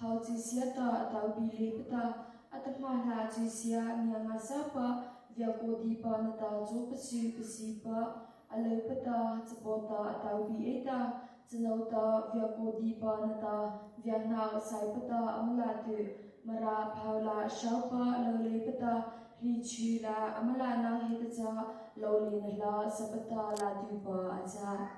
how jisiata atau bilipata atmahla jisia niangasapa yakodipa nata jo pasipa alepata chapota atau bieta Cenauta vyakodipa nata vyana saipata amalatu mara paula shaupa laulepata richila amalana hitaja laulinala sapata ladupa aja.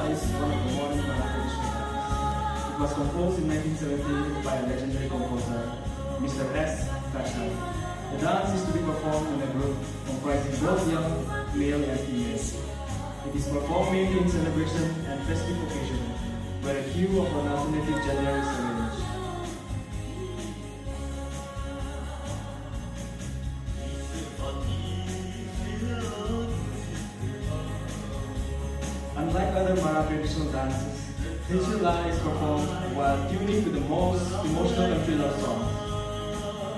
Is one of the modern Marathi traditional dances. It was composed in 1970 by a legendary composer, Mr. S. Kachai. The dance is to be performed in a group comprising both young male and females. It is performed mainly in celebration and festive occasion, where a cue of an alternative gender is arranged. Unlike other Mara traditional dances, Trishula is performed while tuning to the most emotional and thriller songs.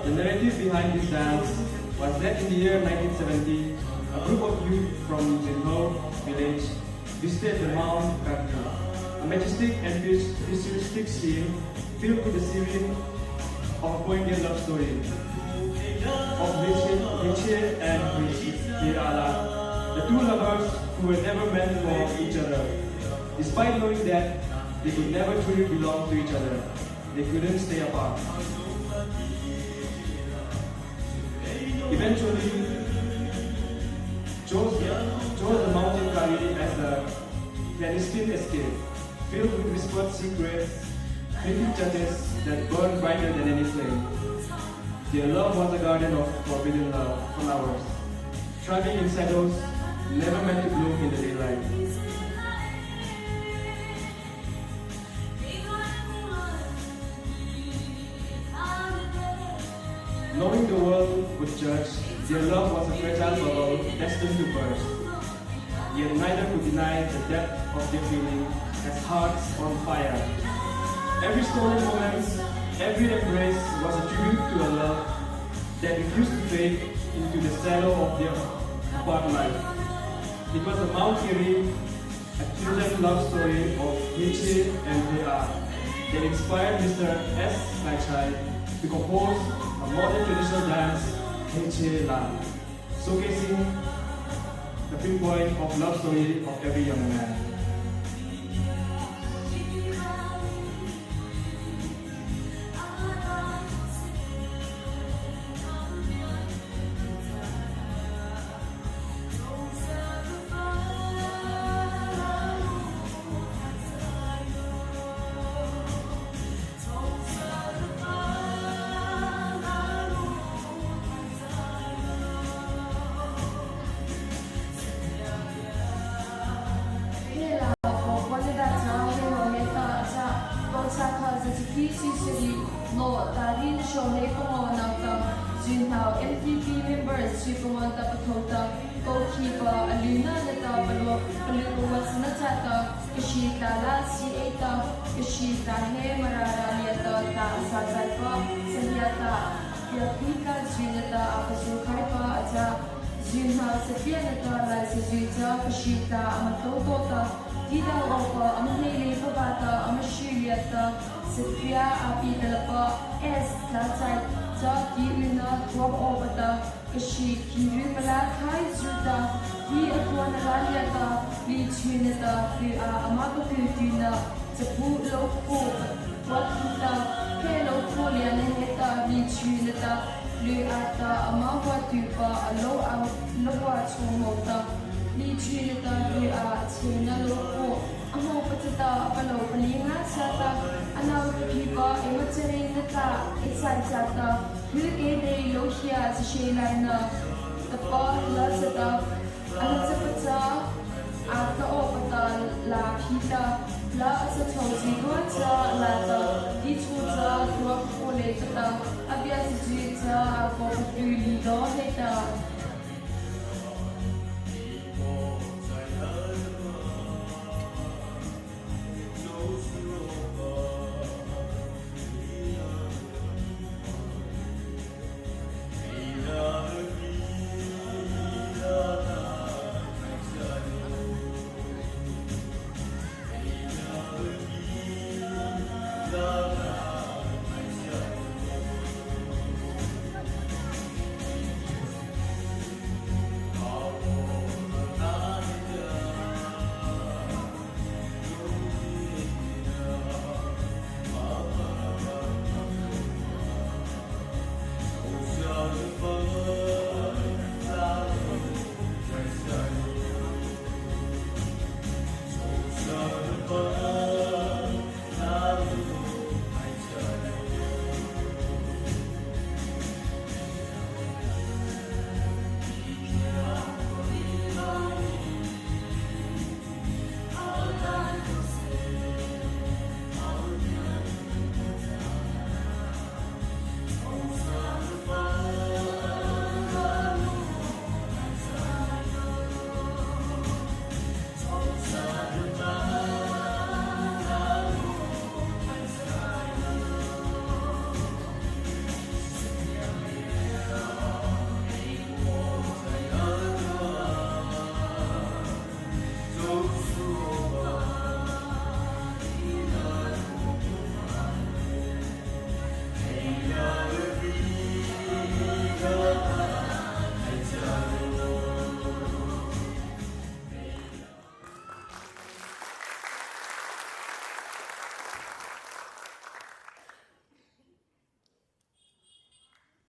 The narrative behind this dance was that in the year 1970, a group of youth from Jinho village visited the Mount Kantru, a majestic and futuristic scene filled with the serene of a poignant love story of Richie and Hirala, the two lovers who were never meant for each other. Despite knowing that they could never truly belong to each other, they couldn't stay apart. Eventually, chose the mountain Kari as the clandestine escape, filled with whispered secrets, fleeting touches that burned brighter than any flame. Their love was a garden of forbidden flowers, thriving in shadows, never meant to bloom in the daylight. Knowing the world would judge, their love was a fragile bubble destined to burst. Yet neither could deny the depth of their feeling as hearts on fire. Every stolen moment, every embrace was a tribute to a love that refused to fade into the shadow of their apart life. It was the Mount Kiri, a children's love story of Nietzsche and Hera that inspired Mr. S. Kachai to compose a modern traditional dance, Nietzsche La, showcasing the pinpoint of love story of every young man. MTP members Chipumonta Patota, goalkeeper Aluna Nata Paluwas Natata, Kashita La Sieta, Kashita He Marara Lieta, Sazaipa, Sanyata, Yapika Junata, Apasukaipa, Ata, Junha Safianata, La Sizuta, Kashita, Amatotota, Tida Opa, Amahili Pavata, Amashiliata, Safia Apidalapa, S. Tatai. Kilina drop over the Kashi Kirimala Kai Zuta, the Aquana Raliata, the Trinita, the Amaka Filipina, the Poo Loco, what Kita, Kelo Polian Heta, the Trinita, Luata, Amawa Tupa, a lowa Chomota, the Trinita, Luatina Loco, Amopata, Palo Palina Sata, Anau Kipa, Imatarin. ta excited ta hu ke de loshia she liner the part la seta anachapata ata opata la phita la asatho ji ko cha la ta di chu cha ro ko le ta abya ji cha ko pu li do heta The